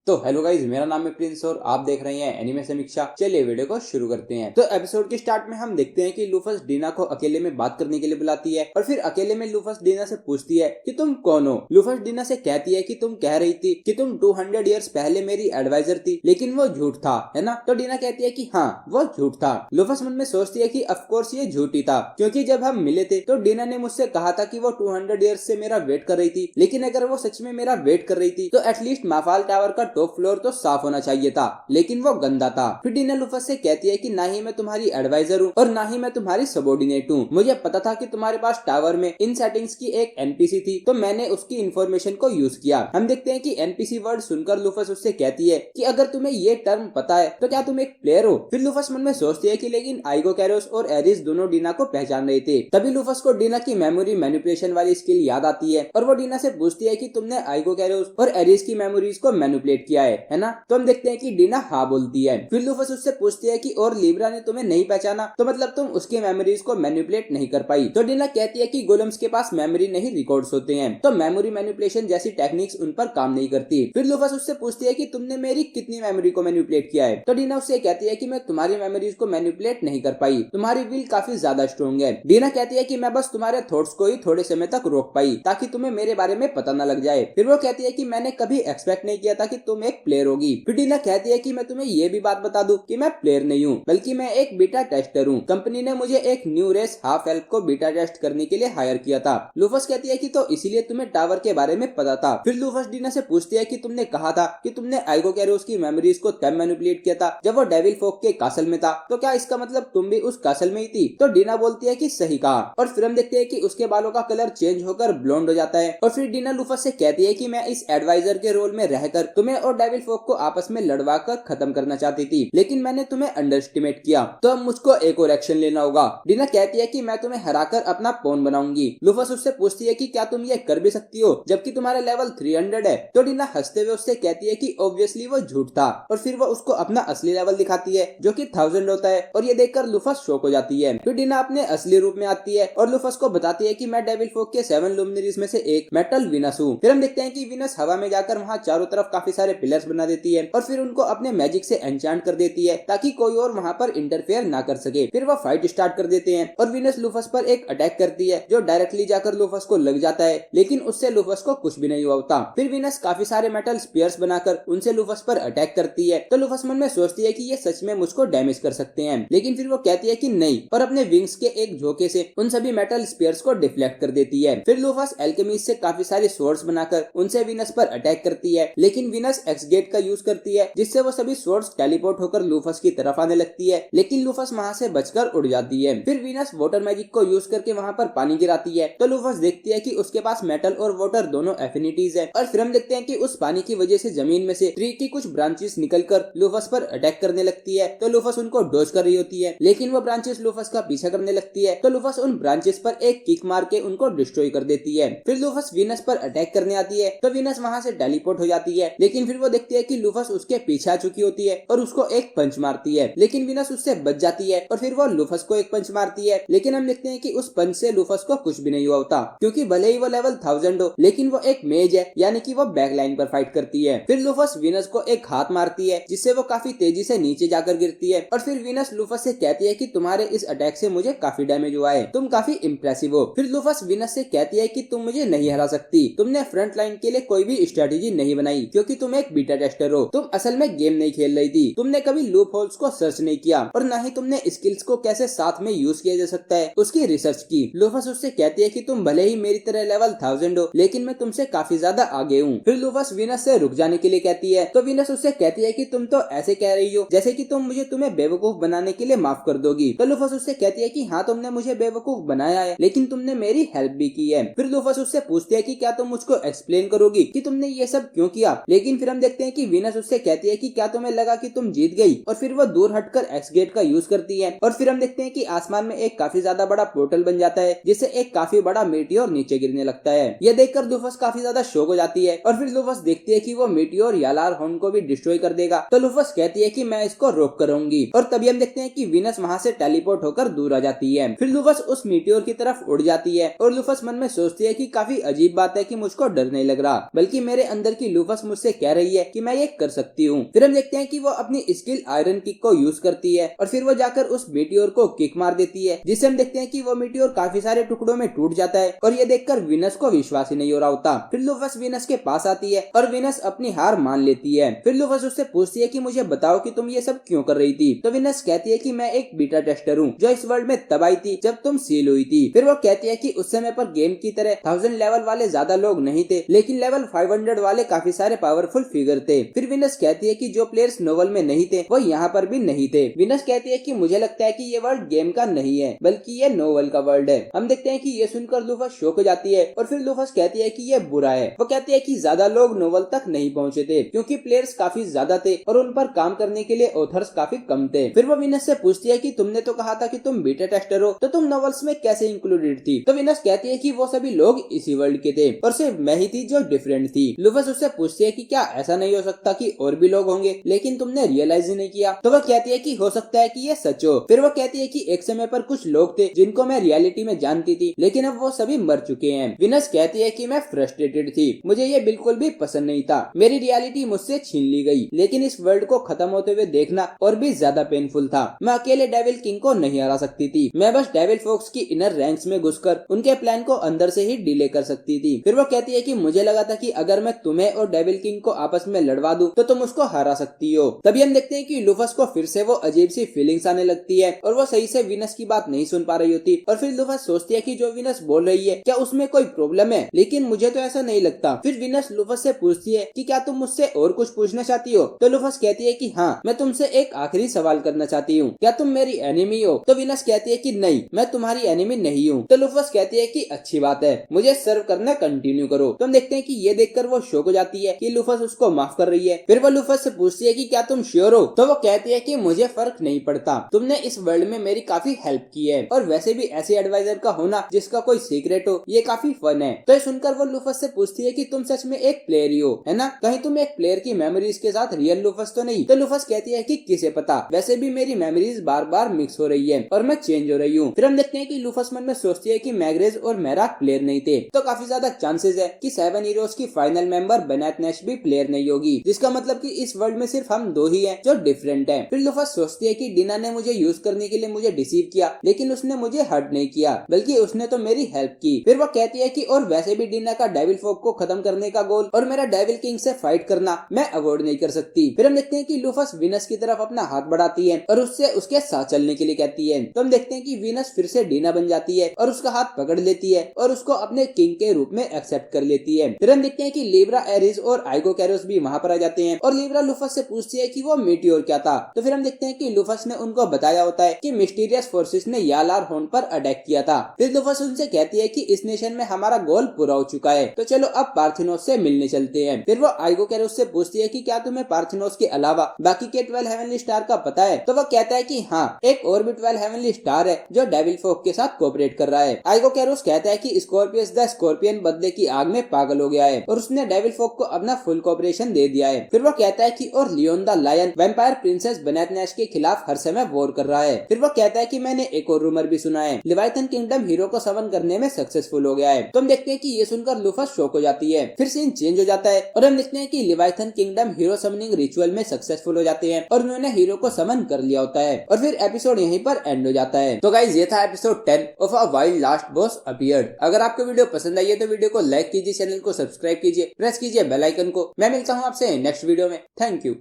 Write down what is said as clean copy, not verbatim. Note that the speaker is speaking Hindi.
तो हेलो गाइस, मेरा नाम है प्रिंस और आप देख रहे हैं एनिमे समीक्षा। चलिए वीडियो को शुरू करते हैं। तो एपिसोड के स्टार्ट में हम देखते हैं कि लूफस डीना को अकेले में बात करने के लिए बुलाती है और फिर अकेले में लूफस डीना से पूछती है कि तुम कौन हो। लूफस डीना से कहती है कि तुम कह रही थी कि तुम 200 इयर्स पहले मेरी एडवाइजर थी, लेकिन वो झूठ था, है ना। तो डीना कहती है कि हाँ, वो झूठ था। लूफस मन में सोचती है कि ऑफकोर्स ये झूठ ही था, क्योंकि जब हम मिले थे तो डीना ने मुझसे कहा था कि वो 200 इयर्स से मेरा वेट कर रही थी, लेकिन अगर वो सच में मेरा वेट कर रही थी तो एटलीस्ट माफाल टावर का टॉप फ्लोर तो साफ होना चाहिए था, लेकिन वो गंदा था। फिर डीना लूफस से कहती है कि ना ही मैं तुम्हारी एडवाइजर हूँ और ना ही मैं तुम्हारी सबॉर्डिनेट हूँ। मुझे पता था कि तुम्हारे पास टावर में इन सेटिंग्स की एक एनपीसी थी, तो मैंने उसकी इन्फॉर्मेशन को यूज किया। हम देखते हैं कि एनपीसी वर्ड सुनकर लूफस उससे कहती है कि अगर तुम्हें ये टर्म पता है तो क्या तुम एक प्लेयर हो। फिर लूफस मन में सोचती है कि लेकिन आइगो कैरोस और एरिस दोनों डीना को पहचान रहे थे। तभी लूफस को डीना की मेमोरी मैनिपुलेशन वाली स्किल याद आती है और वो डीना से पूछती है कि तुमने आइगो कैरोस और एरिस की मेमोरीज को मैनिपुलेट किया है ना। तो हम देखते हैं कि डीना हाँ बोलती है। फिर लूफस उससे पूछती है कि और लिब्रा ने तुम्हें नहीं पहचाना, तो मतलब तुम उसकी मेमोरीज को मैनिपुलेट नहीं कर पाई। तो डीना कहती है कि गोलम्स के पास मेमोरी नहीं रिकॉर्ड्स होते हैं, तो मेमोरी मैनिपुलेशन जैसी टेक्निक्स उन पर काम नहीं करती। फिर लूफस उससे पूछती है कि तुमने मेरी कितनी मेमोरी को मैनिपुलेट किया है। तो डीना उससे कहती है कि मैं तुम्हारी मेमोरीज को मैनिपुलेट नहीं कर पाई, तुम्हारी विल काफी ज्यादा स्ट्रॉन्ग है। डीना कहती है कि मैं बस तुम्हारे थॉट्स को ही थोड़े समय तक रोक पाई ताकि तुम्हें मेरे बारे में पता न लग जाए। फिर वो कहती है कि मैंने कभी एक्सपेक्ट नहीं किया था कि तुम एक प्लेयर होगी। फिर डीना कहती है कि मैं तुम्हें ये भी बात बता दूं कि मैं प्लेयर नहीं हूँ, बल्कि मैं एक बीटा टेस्टर हूँ। कंपनी ने मुझे एक न्यू रेस हाफ एल्फ को बीटा टेस्ट करने के लिए हायर किया था। लूफस कहती है कि तो इसीलिए तुम्हें टावर के बारे में पता था। फिर लूफस डीना से पूछती है कि तुमने कहा था कि तुमने आइगो कैरोस की मेमोरीज को तब मैनिपुलेट किया था जब वो डेविल फोक के कासल में था, तो क्या इसका मतलब तुम भी उस कासल में ही थी। तो डीना बोलती है कि सही कहा, और फिर हम देखते हैं कि उसके बालों का कलर चेंज होकर ब्लॉन्ड हो जाता है। और फिर डीना लूफस से कहती है कि मैं इस एडवाइजर के रोल में रहकर तुम्हें और डेविल फोक को आपस में लड़वा कर खत्म करना चाहती थी, लेकिन मैंने तुम्हें अंडरएस्टिमेट किया, तो अब मुझको एक और एक्शन लेना होगा। डीना कहती है कि मैं तुम्हें हराकर अपना पॉन बनाऊंगी। लूफस उससे पूछती है कि क्या तुम ये कर भी सकती हो जबकि तुम्हारा लेवल 300 है। तो डीना हंसते हुए उससे कहती है कि ऑब्वियसली वो झूठ था, और फिर वो उसको अपना असली लेवल दिखाती है जो कि 1000 होता है, और ये देखकर लूफस शॉक हो जाती है। फिर डीना अपने असली रूप में आती है और लूफस को बताती है कि मैं डेविल फोक के 7 लुमिनरीज में से एक मेटल विनस हूँ। फिर हम देखते हैं कि विनस हवा में जाकर वहाँ चारों तरफ काफी सारे पिलर्स बना देती है और फिर उनको अपने मैजिक से एन्चांट कर देती है ताकि कोई और वहाँ पर इंटरफेयर ना कर सके। फिर वो फाइट स्टार्ट कर देते हैं और विनस लूफस पर एक अटैक करती है जो डायरेक्टली जाकर लूफस को लग जाता है, लेकिन उससे लूफस को कुछ भी नहीं होता। फिर विनस काफी सारे मेटल स्पीयर्स बनाकर उनसे लूफस पर अटैक करती है। तो लूफस मन में सोचती है कि ये सच में मुझको डैमेज कर सकते हैं, लेकिन फिर वो कहती है कि नहीं, और अपने विंग्स के एक झोंके से उन सभी मेटल स्पीयर्स को डिफ्लेक्ट कर देती है। फिर लूफस एल्केमिस्ट से काफी सारे स्वॉर्ड्स बनाकर उनसे विनस पर अटैक करती है, लेकिन विनस एक्स गेट का यूज करती है जिससे वो सभी स्वॉर्ड्स टेलीपोर्ट होकर लूफस की तरफ आने लगती है, लेकिन लूफस वहाँ से बचकर उड़ जाती है। फिर विनस वाटर मैजिक को यूज करके वहाँ पर पानी गिराती है, तो लूफस देखती है कि उसके पास मेटल और वाटर दोनों एफिनिटीज है, और फिर हम देखते हैं कि उस पानी की वजह से जमीन में से ट्री की कुछ ब्रांचेस निकलकर लूफस पर अटैक करने लगती है। तो लूफस उनको डॉज कर रही होती है, लेकिन वो ब्रांचेस लूफस का पीछा करने लगती है, तो लूफस उन ब्रांचेस पर एक किक मार के उनको डिस्ट्रॉय कर देती है। फिर लूफस विनस पर अटैक करने आती है, तो विनस वहाँ से टेलीपोर्ट हो जाती है, लेकिन फिर वो देखती है कि लूफस उसके पीछे आ चुकी होती है और उसको एक पंच मारती है, लेकिन विनस उससे बच जाती है और फिर वो लूफस को एक पंच मारती है, लेकिन हम देखते हैं कि उस पंच से लूफस को कुछ भी नहीं हुआ होता, क्योंकि भले ही वो लेवल 1000 हो, लेकिन वो एक मेज है, यानी कि वो बैक लाइन पर फाइट करती है। फिर लूफस विनस को एक हाथ मारती है जिससे वो काफी तेजी से नीचे जाकर गिरती है, और फिर विनस लूफस से कहती है कि तुम्हारे इस अटैक से मुझे काफी डैमेज हुआ है, तुम काफी इम्प्रेसिव हो। फिर लूफस विनस से कहती है कि तुम मुझे नहीं हरा सकती, तुमने फ्रंट लाइन के लिए कोई भी स्ट्रेटेजी नहीं बनाई क्योंकि तुम एक बीटा टेस्टर हो, तुम असल में गेम नहीं खेल रही थी, तुमने कभी लूप होल्स को सर्च नहीं किया और न ही तुमने स्किल्स को कैसे साथ में यूज किया जा सकता है उसकी रिसर्च की। लूफस उससे कहती है कि तुम भले ही मेरी तरह लेवल 1000 हो, लेकिन मैं तुमसे काफी ज्यादा आगे हूँ। फिर लूफस विनस से रुक जाने के लिए कहती है, तो विनस उससे कहती है कि तुम तो ऐसे कह रही हो जैसे कि तुम मुझे तुम्हें बेवकूफ बनाने के लिए माफ कर दोगी। तो लूफस उससे कहती है कि हाँ, तुमने मुझे बेवकूफ बनाया है, लेकिन तुमने मेरी हेल्प भी की है। फिर लूफस उससे पूछती है कि क्या तुम मुझको एक्सप्लेन करोगी कि तुमने ये सब क्यों किया, लेकिन फिर हम देखते हैं कि विनस उससे कहती है कि क्या तुम्हें लगा कि तुम जीत गई, और फिर वो दूर हटकर एक्स गेट का यूज करती है, और फिर हम देखते हैं कि आसमान में एक काफी ज्यादा बड़ा पोर्टल बन जाता है जिससे एक काफी बड़ा मीटियोर नीचे गिरने लगता है। यह देखकर लूफस काफी ज्यादा शॉक हो जाती है, और फिर लूफस देखती है कि वो मीटियोर यालार हॉर्न को भी डिस्ट्रॉय कर देगा। तो लूफस कहती है कि मैं इसको रोक करूंगी, और तभी हम देखते हैं कि विनस वहाँ से टेलीपोर्ट होकर दूर आ जाती है। फिर लूफस उस मीटियोर की तरफ उड़ जाती है, और लूफस मन में सोचती है कि काफी अजीब बात है कि मुझको डर नहीं लग रहा, बल्कि मेरे अंदर की लूफस मुझसे कह रही है कि मैं ये कर सकती हूँ। फिर हम देखते हैं कि वो अपनी स्किल आयरन किक को यूज करती है और फिर वो जाकर उस मीटियोर को किक मार देती है, जिससे हम देखते हैं कि वो मीटियोर काफी सारे टुकड़ों में टूट जाता है और ये देखकर वीनस को विश्वास ही नहीं हो रहा होता। फिर लूफस वीनस के पास आती है और वीनस अपनी हार मान लेती है। फिर लूफस उससे पूछती है कि मुझे बताओ कि तुम ये सब क्यों कर रही थी। तो वीनस कहती है कि मैं एक बीटा टेस्टर हूँ जो इस वर्ल्ड में तब आई थी जब तुम सील हुई थी। फिर वो कहती है कि उस समय पर गेम की तरह 1000 लेवल वाले ज्यादा लोग नहीं थे, लेकिन लेवल 500 वाले काफी सारे पावरफुल फिगर थे। फिर वीनस कहती है कि जो प्लेयर्स नोवेल में नहीं थे वो यहाँ पर भी नहीं थे। वीनस कहती है कि मुझे लगता है कि ये वर्ल्ड गेम का नहीं है बल्कि ये नोवेल का वर्ल्ड है। हम देखते हैं कि ये सुनकर लूफस शॉक हो जाती है और फिर लूफस कहती है कि ये बुरा है। वो कहती है कि ज्यादा लोग नोवेल तक नहीं पहुंचे थे क्योंकि प्लेयर्स काफी ज्यादा थे और उन पर काम करने के लिए ऑथर्स काफी कम थे। फिर वो वीनस से पूछती है कि तुमने तो कहा था कि तुम बीटा टेस्टर हो, तो तुम नॉवेल्स में कैसे इंक्लूडेड थी। तो वीनस कहती है कि वो सभी लोग इसी वर्ल्ड के थे और सिर्फ मैं ही थी जो डिफरेंट थी। लूफस उससे पूछती है कि क्या ऐसा नहीं हो सकता कि और भी लोग होंगे लेकिन तुमने रियलाइज ही नहीं किया। तो वह कहती है कि हो सकता है कि ये सच हो। फिर वो कहती है कि एक समय पर कुछ लोग थे जिनको मैं रियलिटी में जानती थी लेकिन अब वो सभी मर चुके हैं। वीनस कहती है कि मैं फ्रस्ट्रेटेड थी, मुझे ये बिल्कुल भी पसंद नहीं था, मेरी रियलिटी मुझसे छीन ली गई, लेकिन इस वर्ल्ड को खत्म होते हुए देखना और भी ज्यादा पेनफुल था। मैं अकेले डेविल किंग को नहीं हरा सकती थी, मैं बस डेविल फोक्स की इनर रैंक्स में घुसकर उनके प्लान को अंदर से ही डिले कर सकती थी। फिर वो कहती है कि मुझे लगा था कि अगर मैं तुम्हें और डेविल किंग को आपस में लड़वा दूं तो तुम उसको हरा सकती हो। तभी हम देखते हैं कि लूफस को फिर से वो अजीब सी फीलिंग्स आने लगती है और वो सही से वीनस की बात नहीं सुन पा रही होती और फिर लूफस सोचती है कि जो वीनस बोल रही है क्या उसमें कोई प्रॉब्लम है, लेकिन मुझे तो ऐसा नहीं लगता। फिर वीनस लूफस से पूछती है कि क्या तुम मुझसे और कुछ पूछना चाहती हो। तो लूफस कहती है कि हाँ, मैं तुमसे एक आखिरी सवाल करना चाहती हूँ, क्या तुम मेरी एनिमी हो। तो वीनस कहती है कि नहीं, मैं तुम्हारी एनिमी नहीं हूँ। तो लूफस कहती है कि अच्छी बात है, मुझे सर्व करना कंटिन्यू करो। तो हम देखते हैं कि ये देखकर वो शॉक हो जाती है कि लूफस उसको माफ कर रही है। फिर वो लूफस से पूछती है कि क्या तुम श्योर हो। तो वो कहती है कि मुझे फर्क नहीं पड़ता, तुमने इस वर्ल्ड में मेरी काफी हेल्प की है और वैसे भी ऐसे एडवाइजर का होना जिसका कोई सीक्रेट हो ये काफी फन है। तो सुनकर वो लूफस से पूछती है कि तुम सच में एक प्लेयर ही हो, है ना, कहीं तुम एक प्लेयर की मेमोरीज के साथ रियल लूफस तो नहीं। तो लूफस कहती है कि किसे पता, वैसे भी मेरी मेमोरीज बार बार मिक्स हो रही है और मैं चेंज हो रही हूँ। फिर हम देखते हैं कि लूफस मन में सोचती है कि मैग्रेज और मैराक प्लेयर नहीं थे, तो काफी ज्यादा चांसेस है कि 7 हीरोज की फाइनल मेंबर बेनेट नैश भी प्लेयर नहीं होगी, जिसका मतलब कि इस वर्ल्ड में सिर्फ हम दो ही हैं जो डिफरेंट हैं। फिर लूफस सोचती है कि डीना ने मुझे यूज करने के लिए मुझे डिसीव किया, लेकिन उसने मुझे हर्ट नहीं किया बल्कि उसने तो मेरी हेल्प की। फिर वो कहती है कि और वैसे भी डीना का डेविल फोक को खत्म करने का गोल और मेरा डेविल किंग से फाइट करना मैं अवॉइड नहीं कर सकती। फिर हम देखते हैं कि लूफस वीनस की तरफ अपना हाथ बढ़ाती है और उससे उसके साथ चलने के लिए कहती है। तो हम देखते हैं कि वीनस फिर से डीना बन जाती है और उसका हाथ पकड़ लेती है और उसको अपने किंग के रूप में एक्सेप्ट कर लेती है। फिर हम देखते हैं कि लिब्रा, एरिस और आइगो कैरोस भी वहाँ पर आ जाते हैं और लिब्रा लूफस से पूछती है कि वो मीटियोर क्या था। तो फिर हम देखते हैं कि लूफस ने उनको बताया होता है कि मिस्टीरियस फोर्सेस ने यालार होर्न पर अटैक किया था। फिर लूफस उनसे कहती है कि इस नेशन में हमारा गोल पूरा हो चुका है, तो चलो अब पार्थिनोस से मिलने चलते हैं। फिर वो आइगो कैरोस से पूछती है कि क्या तुम्हें पार्थिनोस के अलावा बाकी के 12 हेवनली स्टार का पता है। तो वो कहता है कि हाँ, एक और भी 12 हेवनली स्टार है जो डेविल फोक के साथ कोऑपरेट कर रहा है। आइगो कैरोस कहता है कि स्कॉर्पियस द स्कॉर्पियन बदले की आग में पागल हो गया है और उसने डेविल फोक को अपना फुल कोऑपरेशन दे दिया है। फिर वो कहता है कि और Leon the lion vampire princess Bennett Nash के खिलाफ हर समय वॉर कर रहा है। फिर वो कहता है कि मैंने एक और रूमर भी सुना है, लिवाइथन किंगडम हीरो को समन करने में सक्सेसफुल हो गया है। तो हम देखते हैं कि ये सुनकर लूफस शॉक हो जाती है। फिर सीन चेंज हो जाता है और हम देखते हैं कि लिवाइथन किंगडम हीरो समनिंग रिचुअल में सक्सेसफुल हो जाते हैं और उन्होंने हीरो को समन कर लिया होता है और फिर एपिसोड यहीं पर एंड हो जाता है। तो गाइस, ये था episode 10 of a wild last boss appeared. अगर आपको वीडियो पसंद आई है तो वीडियो को लाइक कीजिए, चैनल को सब्सक्राइब कीजिए, प्रेस कीजिए बेल आइकन को। मैं मिलता हूँ आपसे नेक्स्ट वीडियो में। Thank you.